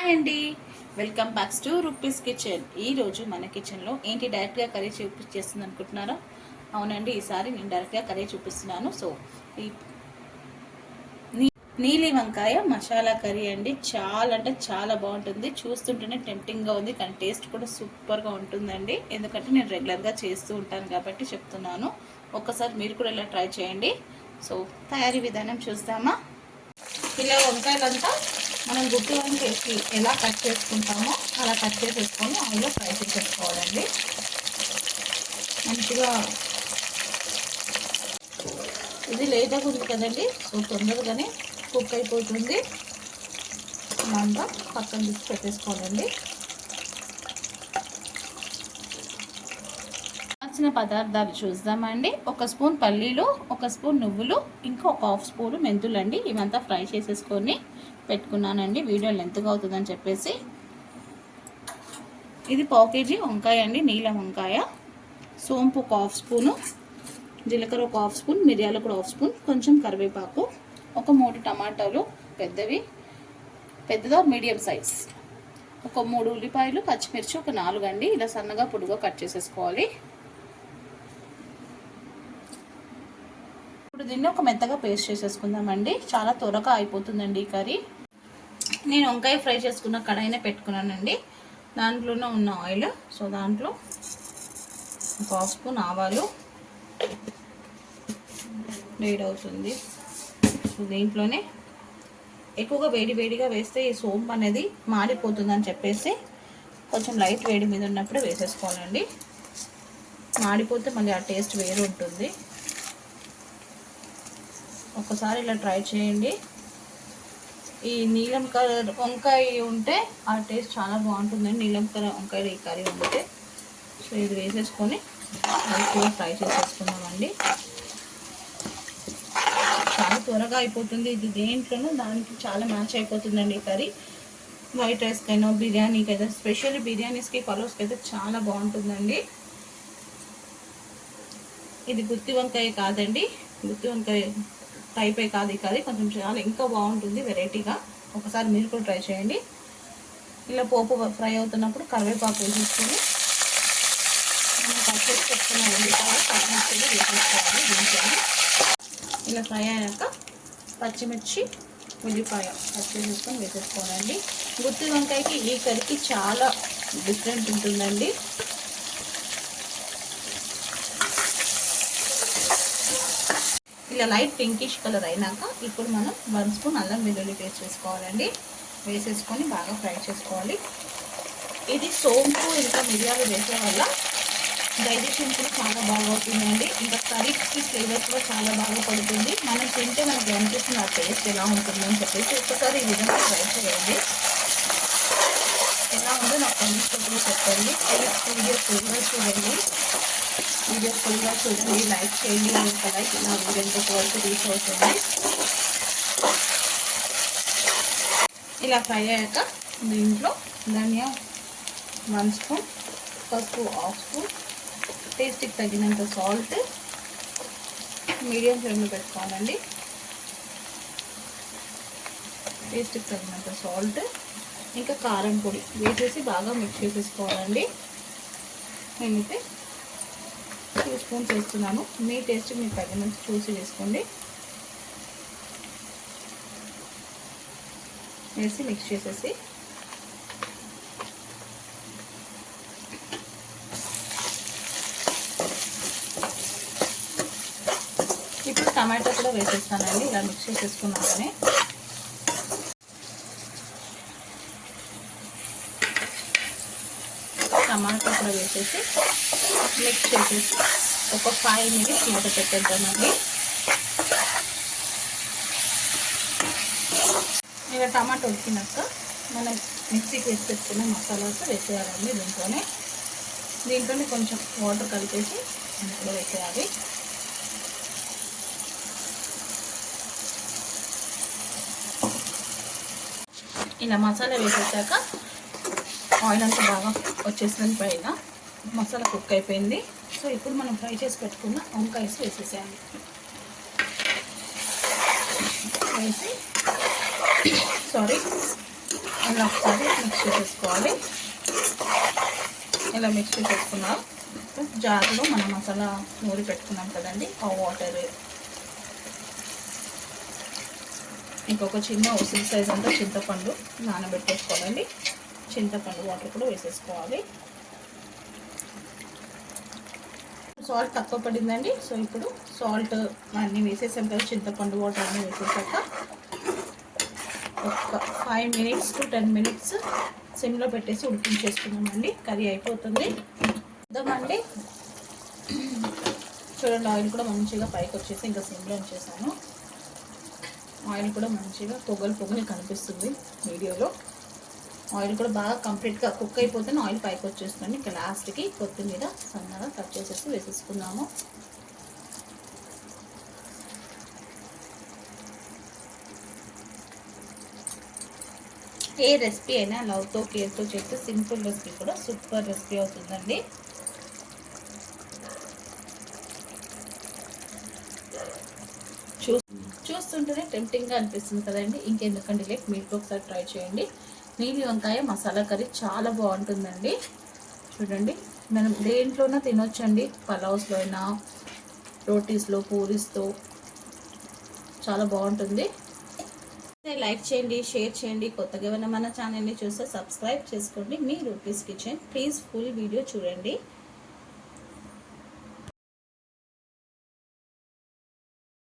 Hi అండి, welcome back to rupees kitchen. ఈరోజు మన కిచెన్లో ఏంటి డైరెక్ట్గా కర్రీ చూపించేస్తుంది అనుకుంటున్నారా? అవునండి, ఈసారి నేను డైరెక్ట్గా కర్రీ చూపిస్తున్నాను. సో ఈ నీలి వంకాయ మసాలా కర్రీ అండి. చాలా అంటే చాలా బాగుంటుంది. చూస్తుంటేనే టెంప్టింగ్గా ఉంది, కానీ టేస్ట్ కూడా సూపర్గా ఉంటుందండి. ఎందుకంటే నేను రెగ్యులర్గా చేస్తూ ఉంటాను కాబట్టి చెప్తున్నాను. ఒక్కసారి మీరు కూడా ఇలా ట్రై చేయండి. సో తయారీ విధానం చూద్దామా? ఇలా వంకాయలంతా మనం గుడ్డు వంకాయకి ఎలా కట్ చేసుకుంటామో అలా కట్ చేసేసుకొని అందులో ఫ్రై చేసేసుకోవాలండి. మంచిగా ఇది లేట్గా ఉంది కదండి, సో తొందరగానే కుక్ అయిపోతుంది. దాంట్లో పక్కన తీసి పెట్టేసుకోవాలండి. కావాల్సిన పదార్థాలు చూద్దామండి. 1 స్పూన్ పల్లీలు, 1 స్పూన్ నువ్వులు, ఇంకా 1/2 స్పూన్ మెంతులు అండి. ఇవంతా ఫ్రై చేసేసుకొని పెట్టుకున్నానండి. వీడియో లెంత్గా అవుతుందని చెప్పేసి. ఇది 1/2 కేజీ వంకాయ అండి, నీలం వంకాయ. సోంపు 1/2 స్పూను, జీలకర్ర 1/2 స్పూన్, మిరియాలు కూడా 1/2 స్పూన్, కొంచెం కరివేపాకు, ఒక 3 టమాటాలు పెద్దవి, పెద్దదా మీడియం సైజ్, ఒక 3 ఉల్లిపాయలు, పచ్చిమిర్చి ఒక 4 అండి. ఇలా సన్నగా పొడుగా కట్ చేసేసుకోవాలి. ఇప్పుడు దీన్ని ఒక మెత్తగా పేస్ట్ చేసేసుకుందామండి. చాలా త్వరగా అయిపోతుందండి ఈ కర్రీ. నేను వంకాయ ఫ్రై చేసుకున్న కడాయినే పెట్టుకున్నానండి. దాంట్లోనే ఉన్న ఆయిల్, సో దాంట్లో 1/2 స్పూన్ ఆవాలు వేడవుతుంది. సో దీంట్లోనే ఎక్కువగా వేడిగా వేస్తే ఈ సోంపు అనేది మాడిపోతుందని చెప్పేసి కొంచెం లైట్ వేడి మీద ఉన్నప్పుడు వేసేసుకోవాలండి. మాడిపోతే మళ్ళీ ఆ టేస్ట్ వేరు ఉంటుంది. ఒకసారి ఇలా ట్రై చేయండి. ఈ నీలం కలర్ వంకాయ ఉంటే ఆ టేస్ట్ చాలా బాగుంటుందండి. నీలం కలర్ వంకాయ ఈ కర్రీ ఉంటే. సో ఇది వేసేసుకొని అది కూడా ఫ్రై చేసేసుకున్నామండి. చాలా త్వరగా అయిపోతుంది. ఇది దేంట్లోనూ దానికి చాలా మ్యాచ్ అయిపోతుందండి ఈ కర్రీ. వైట్ రైస్కైనా, బిర్యానీకి అయితే, స్పెషల్లీ బిర్యానీస్కి, పలావ్స్కి అయితే చాలా బాగుంటుందండి. ఇది గుత్తి వంకాయ కాదండి, గుత్తి వంకాయ టైపే కాదు ఈ కర్రీ. కొంచెం చాలా ఇంకా బాగుంటుంది వెరైటీగా. ఒకసారి మీరు కూడా ట్రై చేయండి. ఇలా పోపు ఫ్రై అవుతున్నప్పుడు కరివేపాకు వేసేసుకొని మనం కట్ చేసి పెట్టుకున్న ఉల్లిపాయ పచ్చిమిర్చి వేసేసుకోవాలి. దీంట్లో ఇలా ఫ్రై అయ్యాక పచ్చిమిర్చి, ఉల్లిపాయ కట్ చేసేసుకొని వేసేసుకోవాలండి. గుత్తి వంకాయకి ఈ కర్రీకి చాలా డిఫరెంట్ ఉంటుందండి. ఇలా లైట్ పింకిష్ కలర్ అయినాక ఇప్పుడు మనం 1 స్పూన్ అల్లం వెల్లుల్లి పేస్ట్ వేసుకోవాలండి. వేసేసుకొని బాగా ఫ్రై చేసుకోవాలి. ఇది సోంపు ఇంకా మిరియాలు వేసే వల్ల డైజెషన్ కూడా చాలా బాగా అవుతుందండి. ఇంకా కర్రీకి ఫ్లేవర్స్ కూడా చాలా బాగా పడుతుంది. మనం తింటే మనకు అనిపిస్తుంది ఆ టేస్ట్ ఎలా ఉంటుందని చెప్పేసి ఒక్కసారి ఈ విధంగా ట్రై చేయండి. ఎలా ఉందో నాకు కమెంట్స్లో చెప్పండి. వీడియో ఫుల్గా చూడండి. వీడియో ఫుల్గా చూడండి, లైక్ చేయండి. ఒక లైక్ ఇలా వీడియో వరకు రీచ్ అవుతుంది. ఇలా ఫ్రై అయ్యాక దీంట్లో ధనియా 1 స్పూన్, పసుపు 1/2 స్పూన్, టేస్ట్కి తగినంత సాల్ట్, మీడియం ఫ్లేమ్లో పెట్టుకోవాలండి. టేస్ట్కి తగినంత సాల్ట్, ఇంకా కారం పొడి వేసేసి బాగా మిక్స్ చేసేసుకోవాలండి. నేనైతే 2 స్పూన్స్ వేస్తున్నాను. మీ టేస్ట్ మీకు తగినంత చూసి వేసుకోండి. వేసి మిక్స్ చేసేసి ఇప్పుడు టమాటో కూడా వేసేస్తానండి. ఇలా మిక్స్ చేసేసుకున్నాకనే టమాటో కూడా వేసేసి మిక్స్ చేసేసి ఒక 5 మినిట్స్ మూత పెట్టేద్దామండి. ఇలా టమాటో ఉడికినాక మనం మిక్సీకి వేసి పెట్టుకున్న మసాలాస్ వేసేయాలండి. దీంట్లోనే కొంచెం వాటర్ కలిపేసి అందులో వేసేయాలి. ఇలా మసాలా వేసేసాక ఆయిల్ అంతా బాగా వచ్చేసింది, పైన మసాలా కుక్ అయిపోయింది. సో ఇప్పుడు మనం ఫ్రై చేసి పెట్టుకున్న వంకాయస్ వేసేసేయాలి. వేసి ఇలా ఒకసారి మిక్స్ చేసేసుకోవాలి. ఇలా మిక్స్ చేసేసుకున్నాం. జార్లో మనం మసాలా నూరి పెట్టుకున్నాం కదండి, ఆ వాటర్, ఇంకొక చిన్న ఉసిరి సైజ్ అంతా చింతపండు నానబెట్టేసుకోవాలండి. చింతపండు వాటర్ కూడా వేసేసుకోవాలి. సాల్ట్ తక్కువ పడిందండి. సో ఇప్పుడు సాల్ట్ అన్నీ వేసేసాం కదా, చింతపండు వాటర్ అన్నీ వేసేసాక ఒక 5 minutes to 10 minutes సిమ్లో పెట్టేసి ఉడికించేసుకున్నామండి. కర్రీ అయిపోతుంది. చూద్దామండి. చూడండి, ఆయిల్ కూడా మంచిగా పైకి వచ్చేసి ఇంకా సిమ్లో ఉంచేసాను. ఆయిల్ కూడా మంచిగా పొగలు కనిపిస్తుంది వీడియోలో. ఆయిల్ కూడా బాగా కంప్లీట్గా కుక్ అయిపోతే ఆయిల్ పైకి వచ్చేస్తుంది. ఇంకా లాస్ట్కి కొత్తిమీర సన్నగా కట్ చేసేసి వేసేసుకున్నాము. ఏ రెసిపీ అయినా లవ్తో కేర్తో చేస్తే సింపుల్ రెసిపీ కూడా సూపర్ రెసిపీ అవుతుందండి. చూస్తుంటేనే టెంప్టింగ్గా అనిపిస్తుంది కదండి. ఇంకెందుకండి లేట్, మీరు ఒకసారి ట్రై చేయండి. నీలి వంకాయ మసాలా కర్రీ చాలా బాగుంటుందండి. చూడండి, మనం దేంట్లోనూ తినొచ్చండి. పలావ్స్లో అయినా, రోటీస్లో, పూరీస్తో చాలా బాగుంటుంది. లైక్ చేయండి, షేర్ చేయండి. కొత్తగా ఏమైనా మన ఛానల్ని చూస్తే సబ్స్క్రైబ్ చేసుకోండి. మీ rupees kitchen please full video చూడండి.